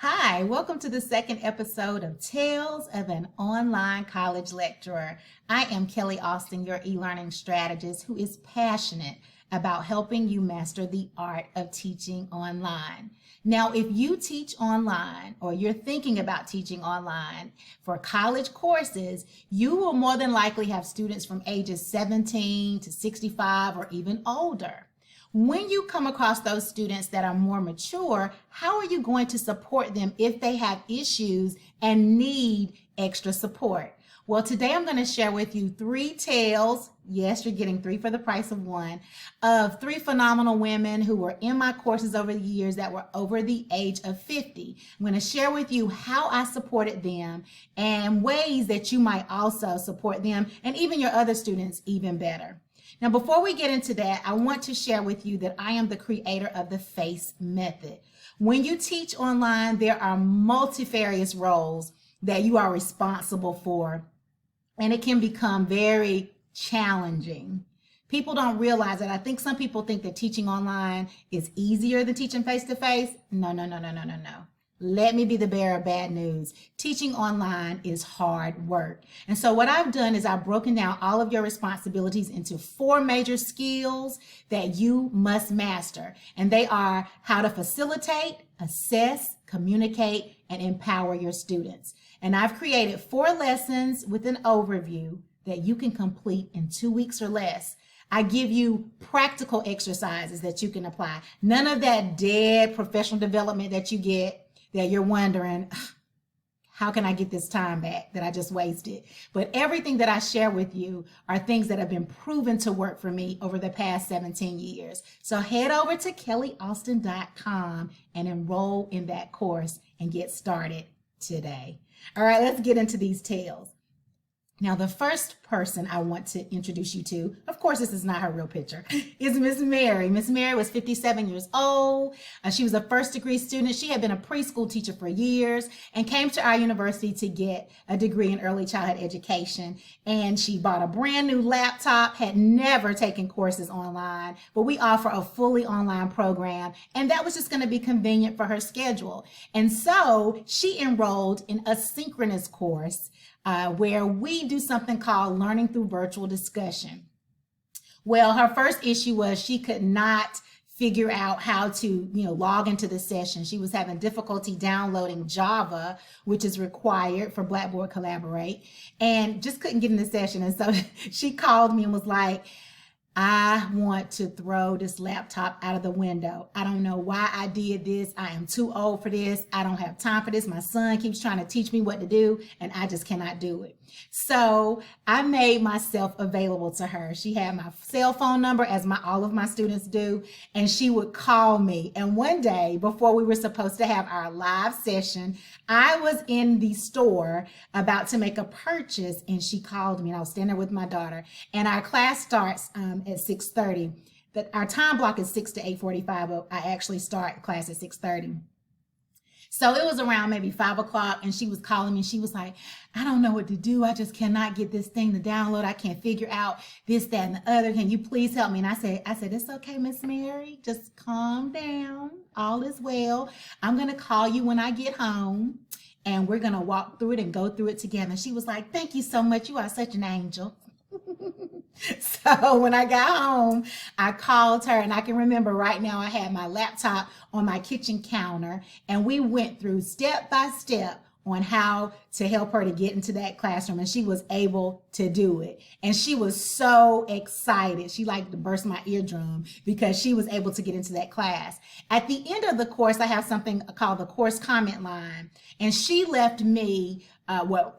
Hi, welcome to the second episode of Tales of an Online College Lecturer. I am Kelly Austin, your e-learning strategist who is passionate about helping you master the art of teaching online. Now, if you teach online or you're thinking about teaching online for college courses, you will more than likely have students from ages 17 to 65 or even older. When you come across those students that are more mature, how are you going to support them if they have issues and need extra support? Well, today I'm going to share with you three tales. Yes, you're getting three for the price of one, of three phenomenal women who were in my courses over the years that were over the age of 50. I'm going to share with you how I supported them and ways that you might also support them and even your other students even better. Now, before we get into that, I want to share with you that I am the creator of the FACE method. When you teach online, there are multifarious roles that you are responsible for, and it can become very challenging. People don't realize that. I think some people think that teaching online is easier than teaching face-to-face. No. Let me be the bearer of bad news. Teaching online is hard work. And so what I've done is I've broken down all of your responsibilities into four major skills that you must master. And they are how to facilitate, assess, communicate, and empower your students. And I've created 4 lessons with an overview that you can complete in 2 weeks or less. I give you practical exercises that you can apply. None of that dead professional development that you get that you're wondering, how can I get this time back that I just wasted? But everything that I share with you are things that have been proven to work for me over the past 17 years. So head over to kellyaustin.com and enroll in that course and get started today. All right, let's get into these tales. Now, the first person I want to introduce you to, of course, this is not her real picture, is Miss Mary. Miss Mary was 57 years old. She was a first-degree student. She had been a preschool teacher for years and came to our university to get a degree in early childhood education. And she bought a brand new laptop, had never taken courses online, but we offer a fully online program, and that was just going to be convenient for her schedule. And so she enrolled in a synchronous course where we do something called learning through virtual discussion. Well, her first issue was she could not figure out how to, log into the session. She was having difficulty downloading Java, which is required for Blackboard Collaborate, and just couldn't get in the session. And so she called me and was like, I want to throw this laptop out of the window. I don't know why I did this. I am too old for this. I don't have time for this. My son keeps trying to teach me what to do, and I just cannot do it. So I made myself available to her. She had my cell phone number, as all of my students do, and she would call me. And one day, before we were supposed to have our live session, I was in the store about to make a purchase, and she called me, and I was standing there with my daughter, and our class starts at 6:30. Our time block is 6 to 8:45, but I actually start class at 6:30. So it was around maybe 5 o'clock, and she was calling me. She was like, I don't know what to do. I just cannot get this thing to download. I can't figure out this, that, and the other. Can you please help me? And I said, it's okay, Miss Mary. Just calm down. All is well. I'm going to call you when I get home, and we're going to walk through it and go through it together. And she was like, thank you so much. You are such an angel. So when I got home, I called her, and I can remember right now I had my laptop on my kitchen counter, and we went through step by step on how to help her to get into that classroom, and she was able to do it. And she was so excited. She liked to burst my eardrum because she was able to get into that class. At the end of the course, I have something called the course comment line, and she left me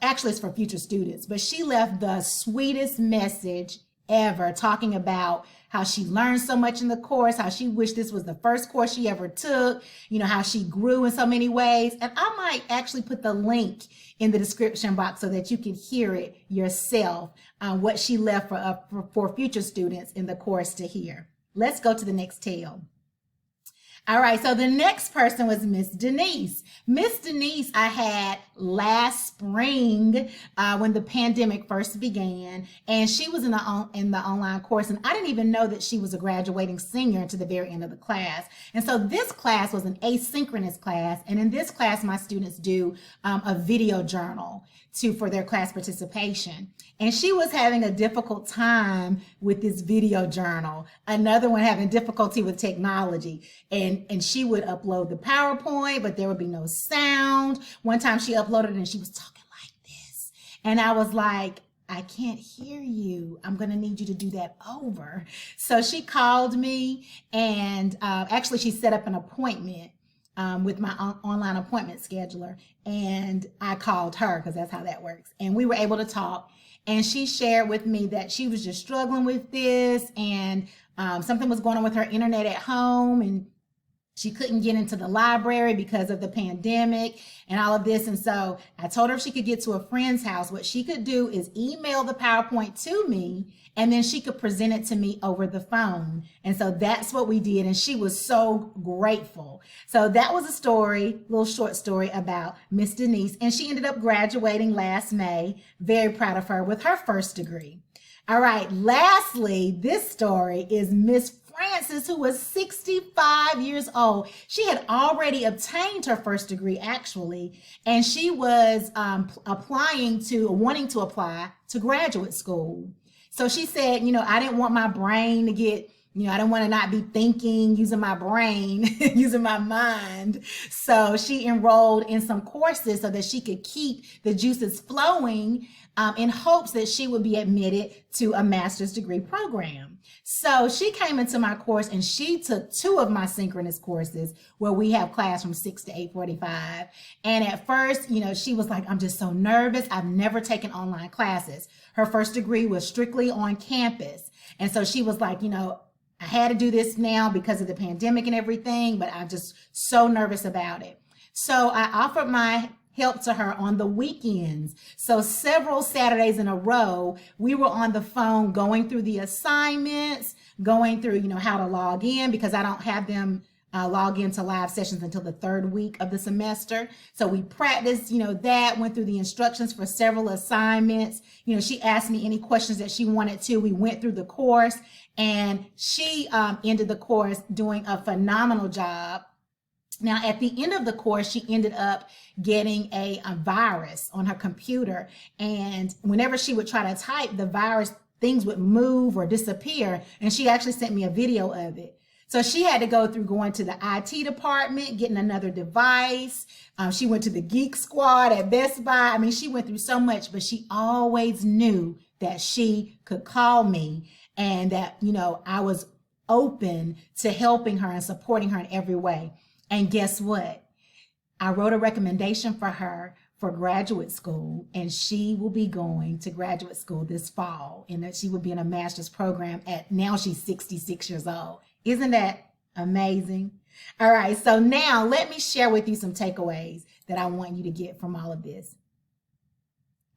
actually it's for future students, but she left the sweetest message ever, talking about how she learned so much in the course, how she wished this was the first course she ever took, how she grew in so many ways. And I might actually put the link in the description box so that you can hear it yourself, what she left for future students in the course to hear. Let's go to the next tale. All right, so the next person was Miss Denise. Miss Denise, I had last spring when the pandemic first began, and she was in the online course, and I didn't even know that she was a graduating senior until the very end of the class. And so this class was an asynchronous class, and in this class, my students do a video journal for their class participation. And she was having a difficult time with this video journal. Another one having difficulty with technology. And she would upload the PowerPoint, but there would be no sound. One time she uploaded and she was talking like this. And I was like, I can't hear you. I'm going to need you to do that over. So she called me, and actually she set up an appointment with my online appointment scheduler, and I called her because that's how that works. And we were able to talk, and she shared with me that she was just struggling with this, and something was going on with her internet at home, and she couldn't get into the library because of the pandemic and all of this. And so I told her if she could get to a friend's house, what she could do is email the PowerPoint to me, and then she could present it to me over the phone. And so that's what we did. And she was so grateful. So that was a story, little short story about Miss Denise. And she ended up graduating last May. Very proud of her with her first degree. All right. Lastly, this story is Miss Francis, who was 65 years old. She had already obtained her first degree, actually, and she was wanting to apply to graduate school. So she said, I didn't want my brain to get, I didn't want to not be thinking, using my brain, using my mind. So she enrolled in some courses so that she could keep the juices flowing in hopes that she would be admitted to a master's degree program. So she came into my course, and she took 2 of my synchronous courses where we have class from 6 to 8:45. And at first, she was like, I'm just so nervous. I've never taken online classes. Her first degree was strictly on campus. And so she was like, I had to do this now because of the pandemic and everything, but I'm just so nervous about it. So I offered my help to her on the weekends. So several Saturdays in a row, we were on the phone going through the assignments, going through, how to log in, because I don't have them log into live sessions until the 3rd week of the semester. So we practiced, that, went through the instructions for several assignments. She asked me any questions that she wanted to. We went through the course, and she ended the course doing a phenomenal job. Now, at the end of the course, she ended up getting a virus on her computer. And whenever she would try to type, the virus, things would move or disappear. And she actually sent me a video of it. So she had to go through going to the IT department, getting another device. She went to the Geek Squad at Best Buy. I mean, she went through so much, but she always knew that she could call me, and that, I was open to helping her and supporting her in every way. And guess what? I wrote a recommendation for her for graduate school, and she will be going to graduate school this fall, and that she will be in a master's program now she's 66 years old. Isn't that amazing? All right, so now let me share with you some takeaways that I want you to get from all of this.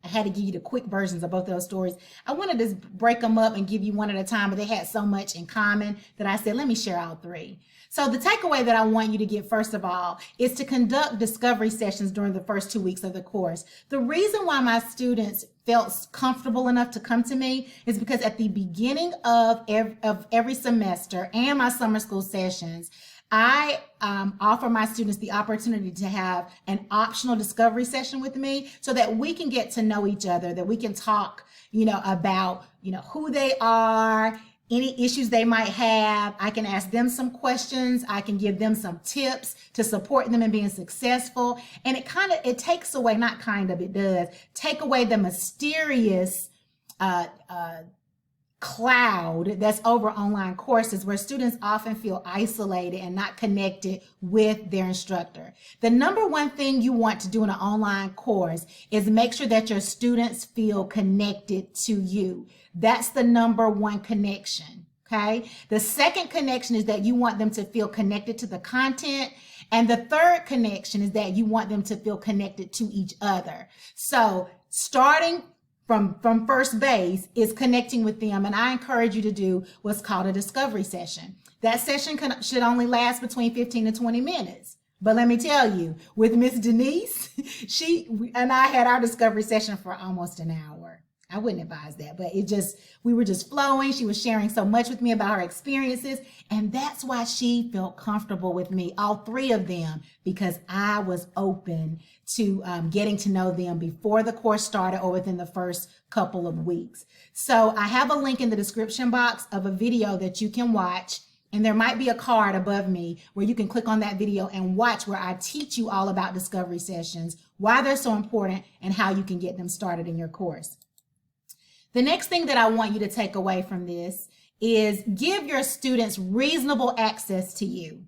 I had to give you the quick versions of both of those stories. I wanted to break them up and give you one at a time, but they had so much in common that I said, let me share all 3. So the takeaway that I want you to get, first of all, is to conduct discovery sessions during the first 2 weeks of the course. The reason why my students felt comfortable enough to come to me is because at the beginning of every semester and my summer school sessions, I offer my students the opportunity to have an optional discovery session with me so that we can get to know each other, that we can talk, about, who they are, any issues they might have. I can ask them some questions. I can give them some tips to support them in being successful. And it takes away, it does take away the mysterious cloud that's over online courses, where students often feel isolated and not connected with their instructor. The number one thing you want to do in an online course is make sure that your students feel connected to you. That's the number one connection, okay? The second connection is that you want them to feel connected to the content. And the third connection is that you want them to feel connected to each other. So starting from first base is connecting with them. And I encourage you to do what's called a discovery session. that session should only last between 15 to 20 minutes. But let me tell you, with Miss Denise, she and I had our discovery session for almost an hour. I wouldn't advise that, but we were just flowing. She was sharing so much with me about her experiences. And that's why she felt comfortable with me, all three of them, because I was open to getting to know them before the course started or within the first couple of weeks. So I have a link in the description box of a video that you can watch. And there might be a card above me where you can click on that video and watch, where I teach you all about discovery sessions, why they're so important, and how you can get them started in your course. The next thing that I want you to take away from this is give your students reasonable access to you.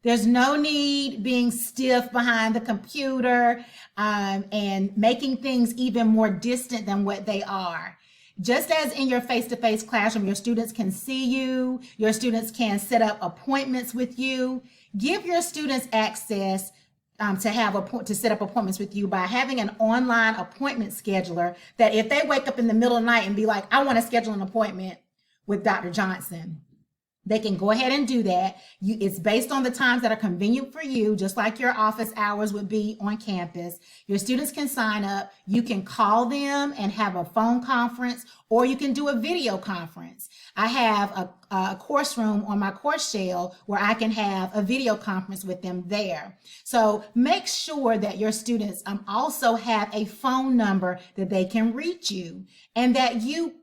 There's no need being stiff behind the computer and making things even more distant than what they are. Just as in your face-to-face classroom, your students can see you, your students can set up appointments with you. Give your students access to set up appointments with you by having an online appointment scheduler, that if they wake up in the middle of the night and be like, I want to schedule an appointment with Dr. Johnson, they can go ahead and do that. It's based on the times that are convenient for you, just like your office hours would be on campus. Your students can sign up. You can call them and have a phone conference, or you can do a video conference. I have a course room on my course shell where I can have a video conference with them there. So make sure that your students also have a phone number that they can reach you, and that you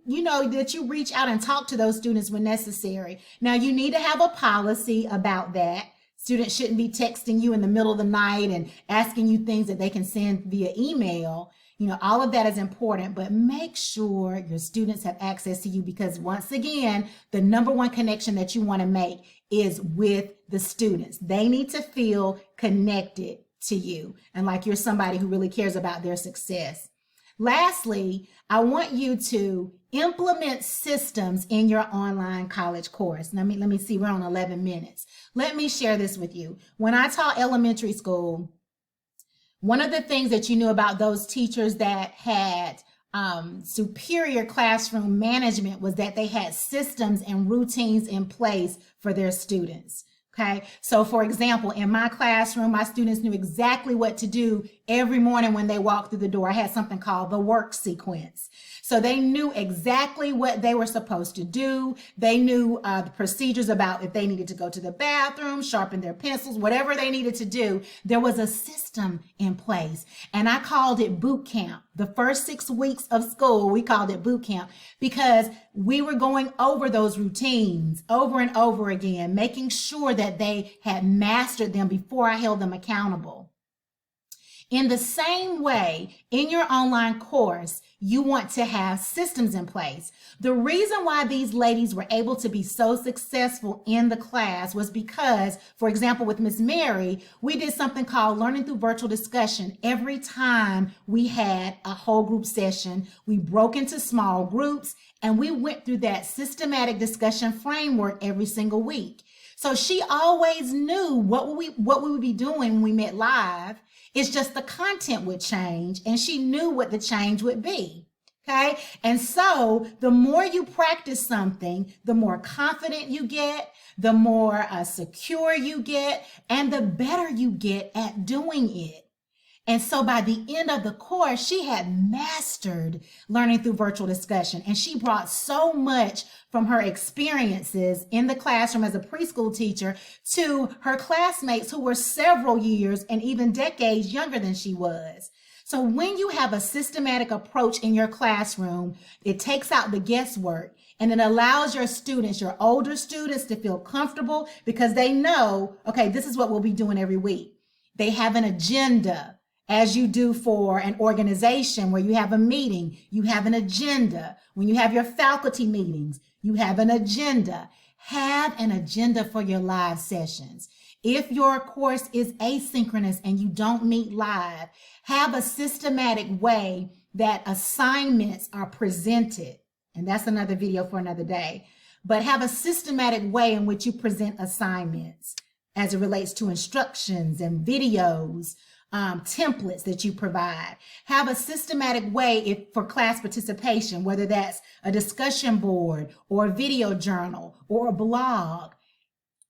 reach out and talk to those students when necessary. Now, you need to have a policy about that. Students shouldn't be texting you in the middle of the night and asking you things that they can send via email. All of that is important, but make sure your students have access to you, because once again, the number one connection that you want to make is with the students. They need to feel connected to you and like you're somebody who really cares about their success. Lastly, I want you to implement systems in your online college course. Let me see, we're on 11 minutes. Let me share this with you. When I taught elementary school, one of the things that you knew about those teachers that had superior classroom management was that they had systems and routines in place for their students. Okay, so for example, in my classroom, my students knew exactly what to do every morning when they walked through the door. I had something called the work sequence. So they knew exactly what they were supposed to do. They knew the procedures about if they needed to go to the bathroom, sharpen their pencils, whatever they needed to do. There was a system in place, and I called it boot camp. The first 6 weeks of school, we called it boot camp, because we were going over those routines over and over again, making sure that they had mastered them before I held them accountable. In the same way, in your online course, you want to have systems in place. The reason why these ladies were able to be so successful in the class was because, for example, with Miss Mary, we did something called learning through virtual discussion. Every time we had a whole group session, we broke into small groups and we went through that systematic discussion framework every single week. So she always knew what we would be doing when we met live. It's just the content would change, and she knew what the change would be. Okay. And so the more you practice something, the more confident you get, the more secure you get, and the better you get at doing it. And so by the end of the course, she had mastered learning through virtual discussion. And she brought so much from her experiences in the classroom as a preschool teacher to her classmates who were several years and even decades younger than she was. So when you have a systematic approach in your classroom, it takes out the guesswork, and it allows your students, your older students, to feel comfortable because they know, okay, this is what we'll be doing every week. They have an agenda. As you do for an organization where you have a meeting, you have an agenda. When you have your faculty meetings, you have an agenda. Have an agenda for your live sessions. If your course is asynchronous and you don't meet live, have a systematic way that assignments are presented. And that's another video for another day. But have a systematic way in which you present assignments as it relates to instructions and videos, templates that you provide. Have a systematic way for class participation, whether that's a discussion board or a video journal or a blog.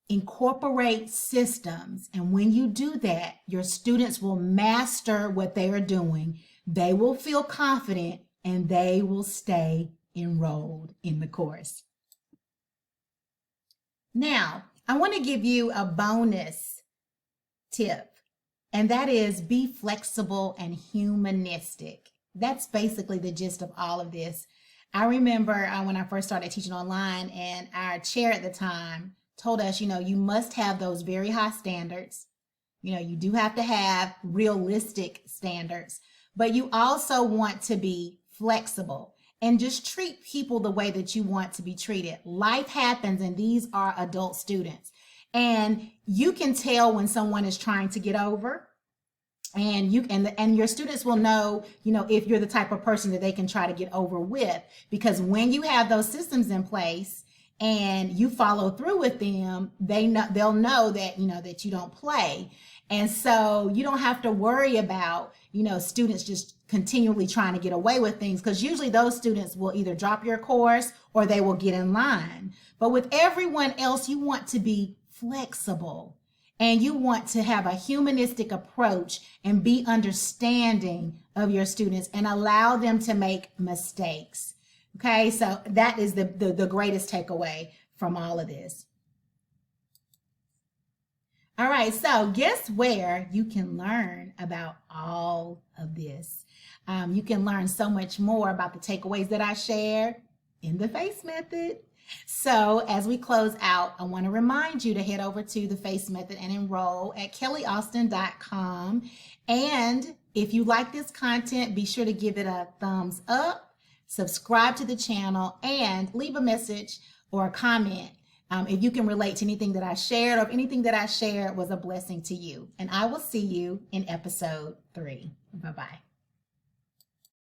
Incorporate systems. And when you do that, your students will master what they are doing. They will feel confident and they will stay enrolled in the course. Now, I want to give you a bonus tip, and that is be flexible and humanistic. That's basically the gist of all of this. I remember when I first started teaching online, and our chair at the time told us, you must have those very high standards. You do have to have realistic standards, but you also want to be flexible and just treat people the way that you want to be treated. Life happens, and these are adult students. And you can tell when someone is trying to get over, and your students will know, if you're the type of person that they can try to get over with, because when you have those systems in place and you follow through with them, they'll know that, that you don't play. And so you don't have to worry about, students just continually trying to get away with things, because usually those students will either drop your course or they will get in line. But with everyone else, you want to be flexible and you want to have a humanistic approach and be understanding of your students and allow them to make mistakes. Okay, so that is the greatest takeaway from all of this. All right, so guess where you can learn about all of this? You can learn so much more about the takeaways that I shared in the FACE method. So as we close out, I want to remind you to head over to the FACE method and enroll at kellyaustin.com. And if you like this content, be sure to give it a thumbs up, subscribe to the channel, and leave a message or a comment if you can relate to anything that I shared, or if anything that I shared was a blessing to you. And I will see you in episode 3. Bye-bye.